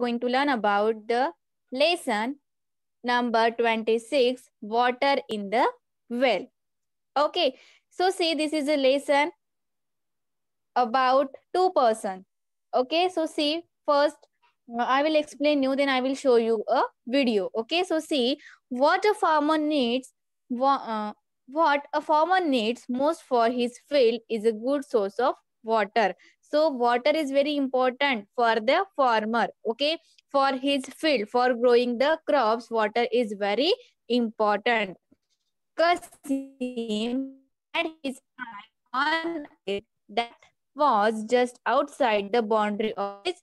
going to learn about the lesson number 26, water in the well. Okay, so see, this is a lesson about two person. Okay, so see, first I will explain you, then I will show you a video. Okay, so see, what a farmer needs, what a farmer needs most for his field is a good source of water. So water is very important for the farmer. Okay, for his field, for growing the crops, water is very important. Kasim had his eye on a well that was just outside the boundary of his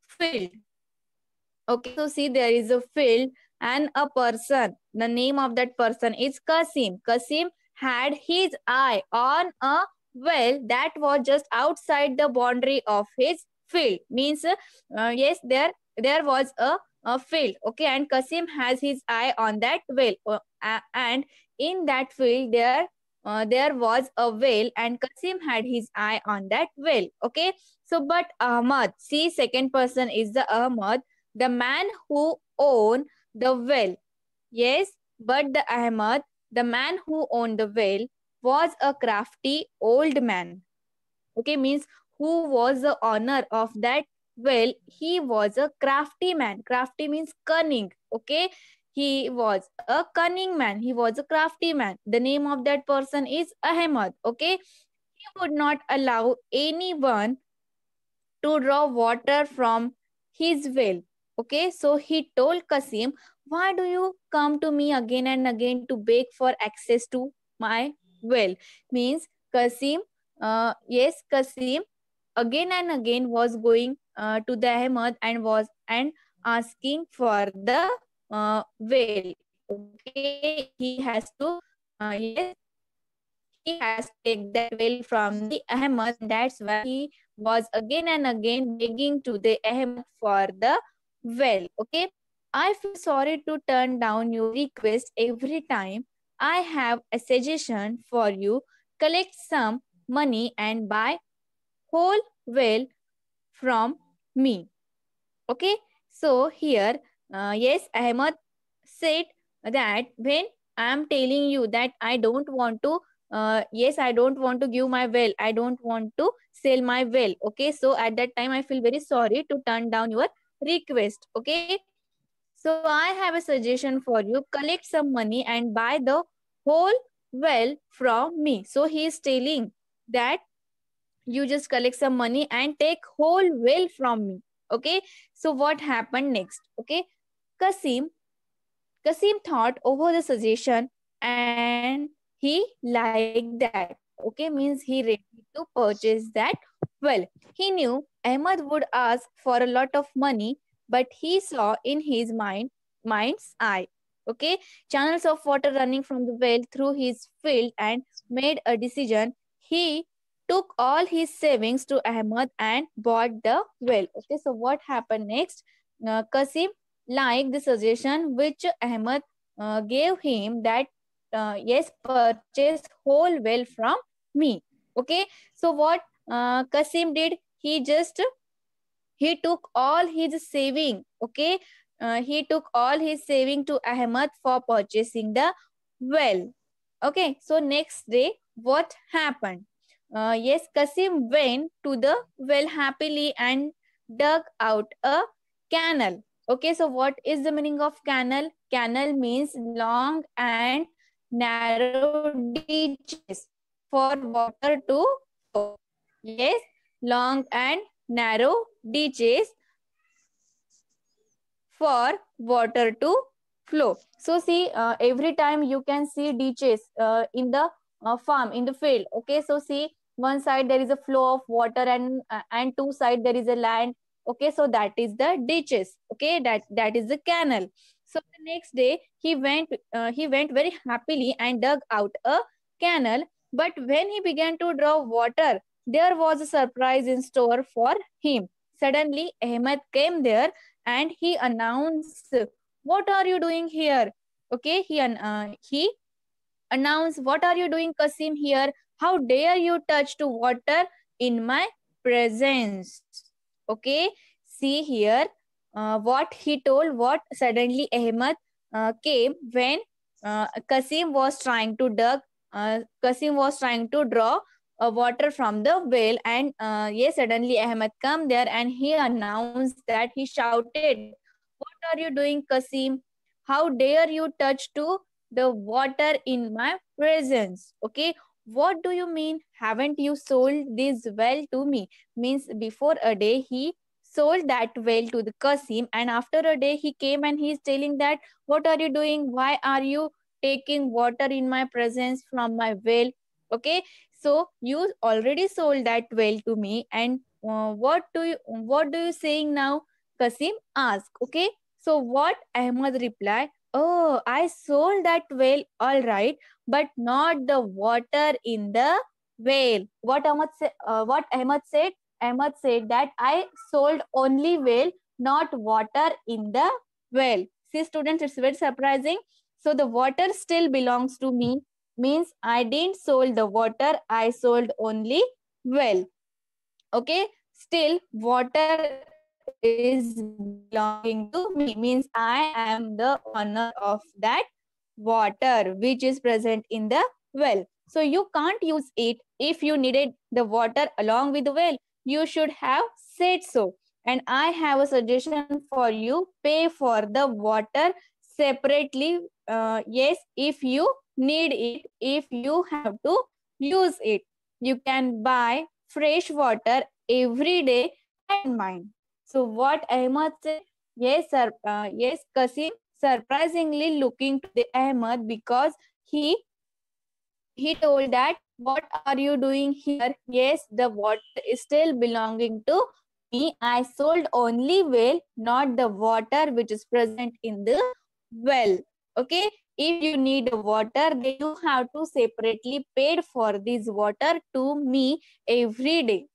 field. Okay, so see, there is a field and a person. The name of that person is Kasim. Kasim had his eye on a well that was just outside the boundary of his field. Means, yes, there was a field. Okay, and Kasim has his eye on that well. And in that field, there was a well, and Kasim had his eye on that well. Okay, so but Ahmad, see, second person is the Ahmad, the man who owned the well. Yes, but the Ahmad, the man who owned the well, was a crafty old man. Okay, means who was the owner of that well? He was a crafty man. Crafty means cunning. Okay, he was a cunning man. He was a crafty man. The name of that person is Ahmad. Okay, he would not allow anyone to draw water from his well. Okay, so he told Kasim, why do you come to me again and again to beg for access to my well? Means Kasim, yes, Kasim again and again was going to the Ahmad and asking for the well. Okay, he has to, yes, he has to take that well from the Ahmad, and that's why he was again and again begging to the Ahmad for the well. Okay, I feel sorry to turn down your request every time. I have a suggestion for you. Collect some money and buy whole well from me. Okay, so here, yes, Ahmad said that when I am telling you that I don't want to, yes, I don't want to give my well, I don't want to sell my well. Okay, so at that time I feel very sorry to turn down your request. Okay, so I have a suggestion for you. Collect some money and buy the whole well from me. So he is telling that you just collect some money and take whole well from me. Okay, so what happened next? Okay, kasim Kasim thought over the suggestion and he liked that. Okay, means he ready to purchase that well. He knew Ahmad would ask for a lot of money, but he saw in his mind's eye, okay, channels of water running from the well through his field, and made a decision. He took all his savings to Ahmad and bought the well. Okay, so what happened next? Kasim liked the suggestion which Ahmad gave him, that yes, purchase whole well from me. Okay, so what Kasim did? He took all his saving. Okay, he took all his saving to Ahmad for purchasing the well. Okay, so next day, what happened? Yes, Kasim went to the well happily and dug out a canal. Okay, so what is the meaning of canal? Canal means long and narrow ditches for water to flow. Yes, long and narrow ditches for water to flow. So see, every time you can see ditches in the farm, in the field. Okay, so see, one side there is a flow of water, and two side there is a land. Okay, so that is the ditches. Okay, that is the canal. So the next day he went very happily and dug out a canal. But when he began to draw water, there was a surprise in store for him. Suddenly Ahmed came there and he announced, what are you doing here? Okay, he announced, what are you doing, Kasim, here? How dare you touch to water in my presence? Okay, see here, what he told, what suddenly Ahmed came when Kasim was trying to Kasim was trying to draw water from the well, and yes, suddenly Ahmed come there and he announced that he shouted, "What are you doing, Kasim? How dare you touch to the water in my presence?" Okay, what do you mean? Haven't you sold this well to me? Means before a day he sold that well to the Qasim, and after a day he came and he's telling that, what are you doing? Why are you taking water in my presence from my well? Okay, so you already sold that well to me, and what do you saying now? Qasim asked. Okay, so what Ahmad replied? Oh, I sold that well, all right, but not the water in the well. What Ahmad said? Ahmad said that I sold only well, not water in the well. See, students, it's very surprising. So the water still belongs to me, means I didn't sold the water, I sold only well. Okay, still water is belonging to me, means I am the owner of that water which is present in the well. So you can't use it. If you needed the water along with the well, you should have said so. And I have a suggestion for you: pay for the water separately. Yes, if you need it, if you have to use it, you can buy fresh water every day. I don't mind. So what Ahmad said? Yes, sir. Yes, Kasim surprisingly looking to the Ahmad, because he told that, what are you doing here? Yes, the water is still belonging to me. I sold only well, not the water which is present in the well. Okay, if you need water, then you have to separately paid for this water to me every day.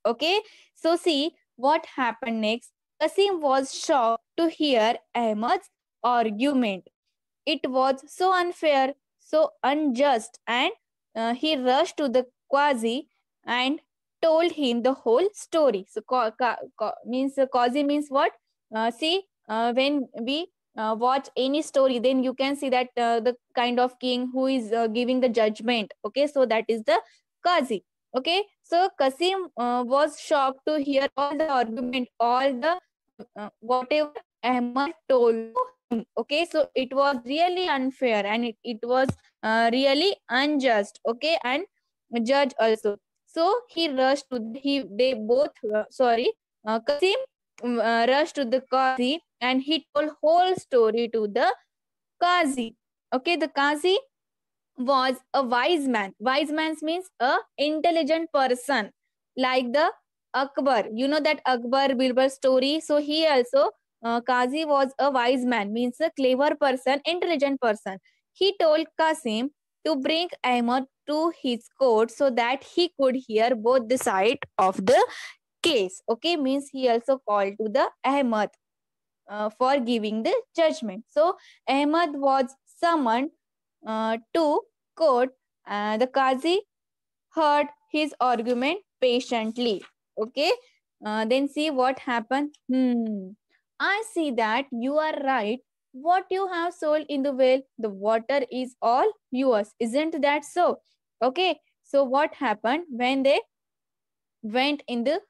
Okay, so see what happened next. Kasim was shocked to hear Ahmad's argument. It was so unfair, so unjust, and he rushed to the Qazi and told him the whole story. So, means Qazi means what? See, when we watch any story, then you can see that the kind of king who is giving the judgment. Okay, so that is the Qazi. Okay, so Qasim was shocked to hear all the argument, all the whatever Ahmad told to him. Okay, so it was really unfair, and it was really unjust. Okay, and judge also. So he rushed to he they both sorry Qasim rushed to the Qazi, and he told whole story to the Qazi. Okay, the Qazi was a wise man. Wise man means a intelligent person, like the Akbar. You know that Akbar Birbal story. So he also Qazi was a wise man, means a clever person, intelligent person. He told Qasim to bring Ahmad to his court so that he could hear both the side of the case. Okay, means he also called to the Ahmad for giving the judgment. So Ahmad was summoned to court. The Qazi heard his argument patiently. Okay, then see what happened. I see that you are right. What you have sold in the well, the water is all yours. Isn't that so? Okay, so what happened when they went in the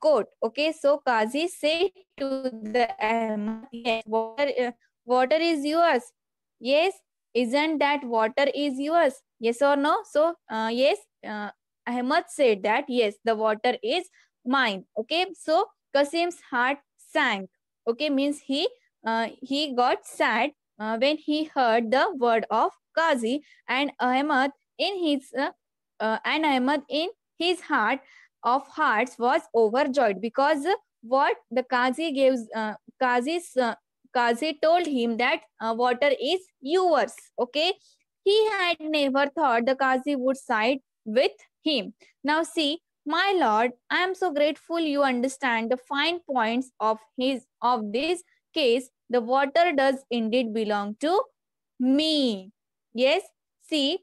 court? Okay, so Qazi said to the Ahmad, yes, water is yours. Yes, isn't that water is yours? Yes or no? So yes, Ahmad said that yes, the water is mine. Okay, so Qasim's heart sank. Okay, means he got sad when he heard the word of Qazi, and Ahmad in his heart of hearts was overjoyed, because what the Qazi told him that water is yours. Okay, he had never thought the Qazi would side with him. Now see, my lord, I am so grateful you understand the fine points of this case. The water does indeed belong to me. Yes, see,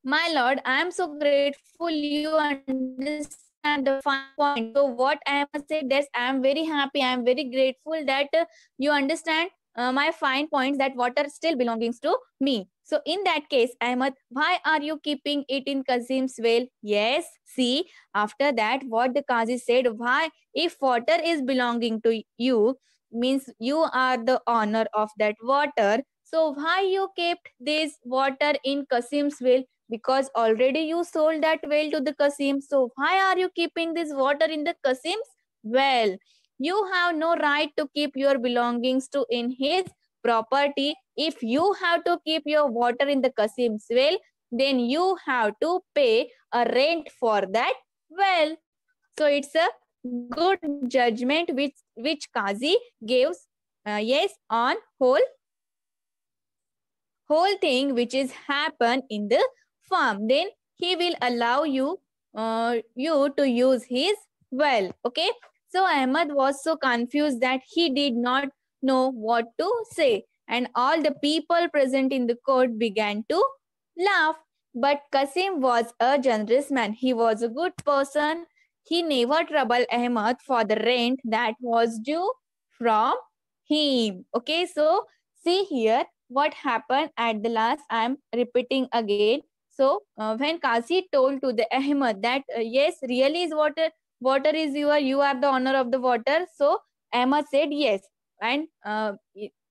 my lord, I am so grateful you understand understand the fine point. So what I must say that I am very happy, I am very grateful that you understand my fine points, that water still belongs to me. So in that case, Ahmed, why are you keeping it in Kazim's well? Yes, see, after that, what the Qazi said, why, if water is belonging to you, means you are the owner of that water. So why you kept this water in Kasim's well? Because already you sold that well to the Kasim. So why are you keeping this water in the Kasim's well? You have no right to keep your belongings to in his property. If you have to keep your water in the Kasim's well, then you have to pay a rent for that well. So it's a good judgment which Qazi gives yes on whole thing which is happen in the farm. Then he will allow you to use his well. Okay. So Ahmad was so confused that he did not know what to say, and all the people present in the court began to laugh. But Kasim was a generous man. He was a good person. He never troubled Ahmad for the rent that was due from him. Okay, so see here what happened at the last. I am repeating again. So when Kasi told to the Ahmad that yes, really is water is you are the owner of the water. So Ahmad said yes, and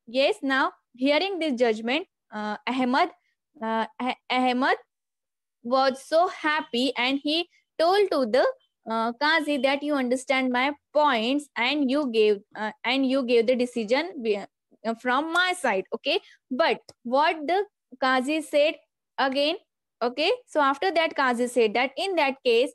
yes. Now hearing this judgment, Ahmad was so happy, and he told to the Qazi that you understand my points, and you gave the decision from my side. Okay, but what the Qazi said again? Okay, so after that Qazi said that in that case,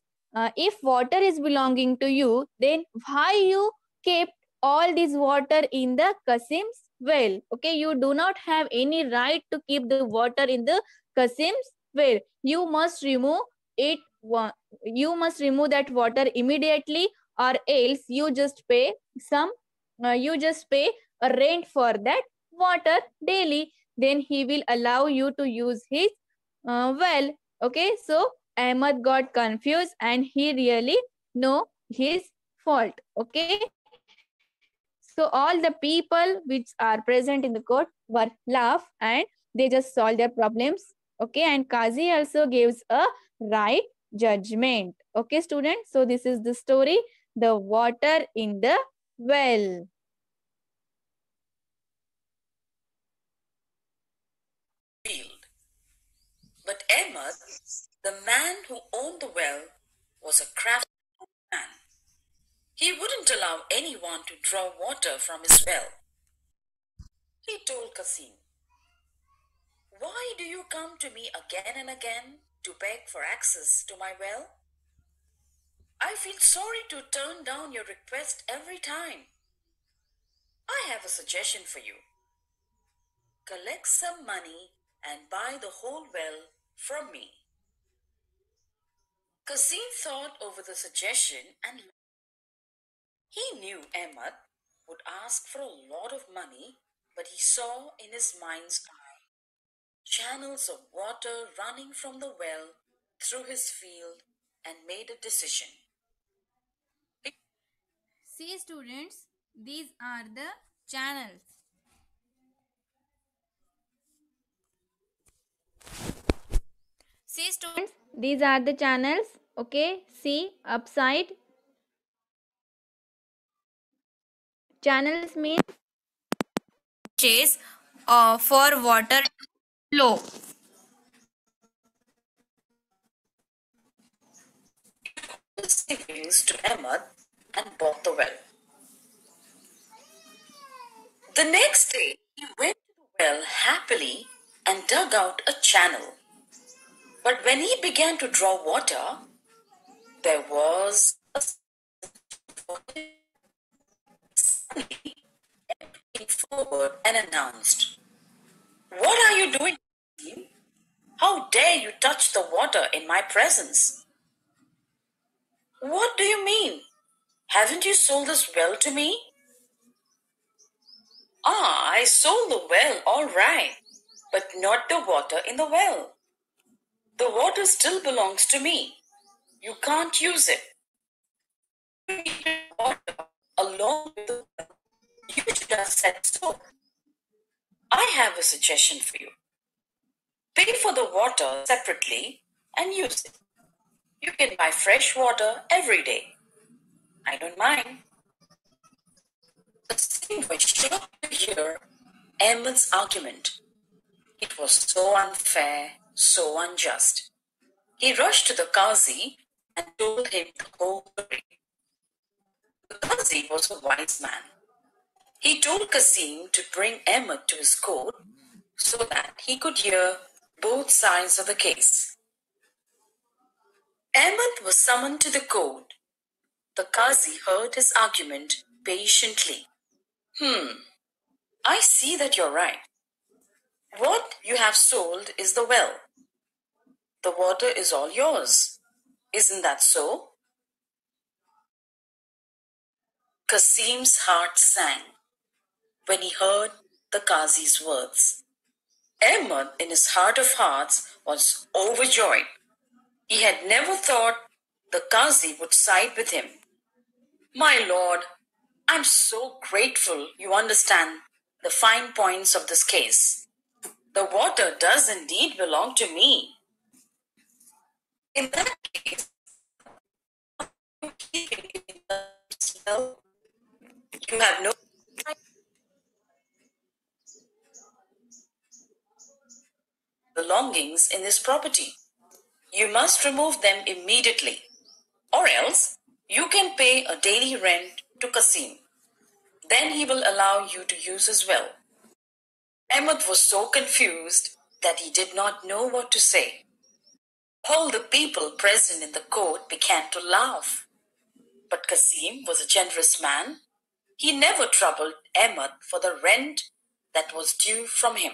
if water is belonging to you, then why you kept all this water in the Kasim's well? Okay, you do not have any right to keep the water in the Kasim's well. You must remove it. You must remove that water immediately, or else you just pay a rent for that water daily. Then he will allow you to use his well. Okay, so Ahmad got confused, and he really know his fault. Okay, so all the people which are present in the court were laugh, and they just solve their problems. Okay, and Qazi also gives a right judgment. Okay, students, so this is the story, the water in the well. Field. But Ahmed, the man who owned the well, was a crafty man. He wouldn't allow anyone to draw water from his well. He told Kasim, "Why do you come to me again and again to beg for access to my well? I feel sorry to turn down your request every time. I have a suggestion for you. Collect some money and buy the whole well from me." Kasim thought over the suggestion, and he knew Ahmed would ask for a lot of money, but he saw in his mind's eye channels of water running from the well through his field and made a decision. See, students, these are the channels. See, students, these are the channels. Okay, see upside. Channels mean chase for water flow. The savings to Ahmed and bought the well. The next day, he went to the well happily and dug out a channel. But when he began to draw water, there was a suddenly came forward and announced, "What are you doing? How dare you touch the water in my presence?" "What do you mean? Haven't you sold this well to me?" "Ah, I sold the well, all right, but not the water in the well. The water still belongs to me. You can't use it." You needed water along with the well. You should have said so. I have a suggestion for you. Pay for the water separately and use it. You can buy fresh water every day. I don't mind. The Singh was shocked to hear Ahmed's argument. It was so unfair, so unjust. He rushed to the Qazi and told him the whole story. The Qazi was a wise man. He told Qasim to bring Ahmed to his court so that he could hear both sides of the case. Ahmed was summoned to the court. The Qazi heard his argument patiently. I see that you're right. What you have sold is the well. The water is all yours. Isn't that so? Qasim's heart sank when he heard the Qazi's words. Ahmed, in his heart of hearts, was overjoyed. He had never thought the Qazi would side with him. My lord, I'm so grateful you understand the fine points of this case. The water does indeed belong to me. In that case, you keep it in the well. You have no belongings in this property. You must remove them immediately, or else you can pay a daily rent to Qasim. Then he will allow you to use his well. Ahmed was so confused that he did not know what to say. All the people present in the court began to laugh. But Qasim was a generous man. He never troubled Ahmed for the rent that was due from him.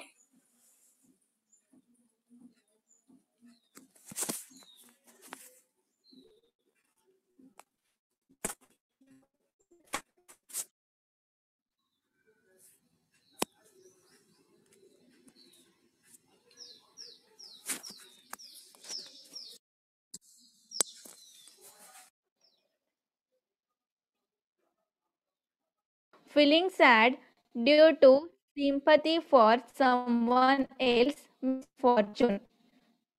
Feeling sad due to sympathy for someone else's misfortune.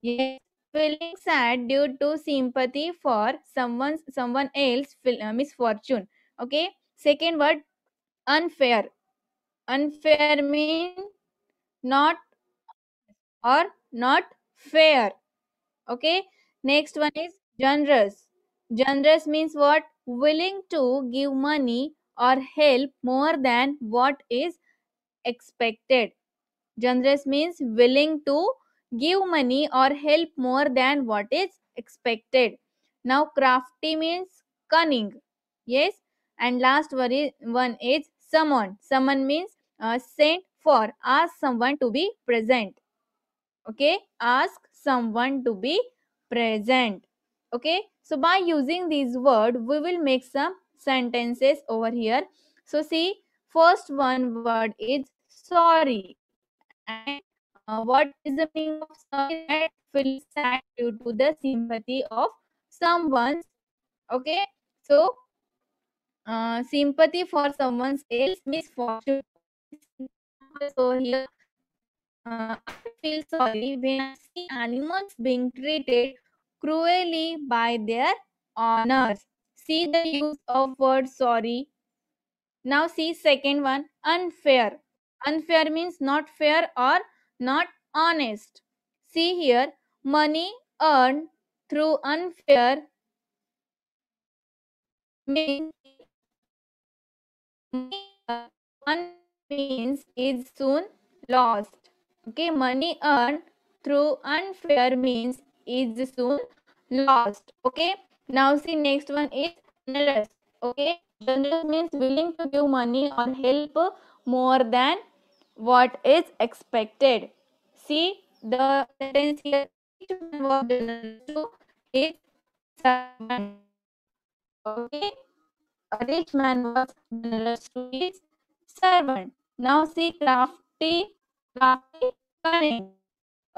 Yes, feeling sad due to sympathy for someone else misfortune. Okay. Second word, unfair. Unfair means not or not fair. Okay. Next one is generous. Generous means what? Willing to give money or help more than what is expected. Generous means willing to give money or help more than what is expected. Now, crafty means cunning. Yes. And last one is summon. Summon means sent for. Ask someone to be present. Okay. Ask someone to be present. Okay. So, by using these words, we will make some sentences over here. So, see, first one word is sorry. And what is the meaning of sorry? That feeling sad due to the sympathy of someone's. Okay, so sympathy for someone's else misfortune. So here, I feel sorry when I see animals being treated cruelly by their owners. See the use of word sorry. Now see second one, unfair. Unfair means not fair or not honest. See here, money earned through unfair means money earned means is soon lost. Okay, money earned through unfair means is soon lost. Okay, now see next one is generous. Okay, generous means willing to give money or help more than what is expected. See the sentence here. Each man was generous to his servant. Okay, a rich man was generous to his servant. Now see crafty, cunning.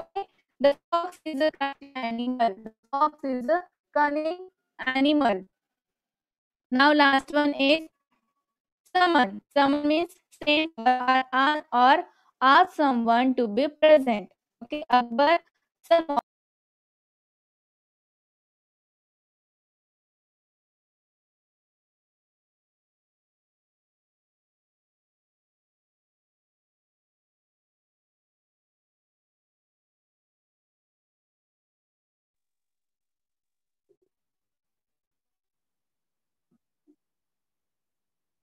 Okay, the fox is a crafty animal. The fox is a cunning animal. Now last one is summon. Summon means send or ask someone to be present. Okay, Akbar summoned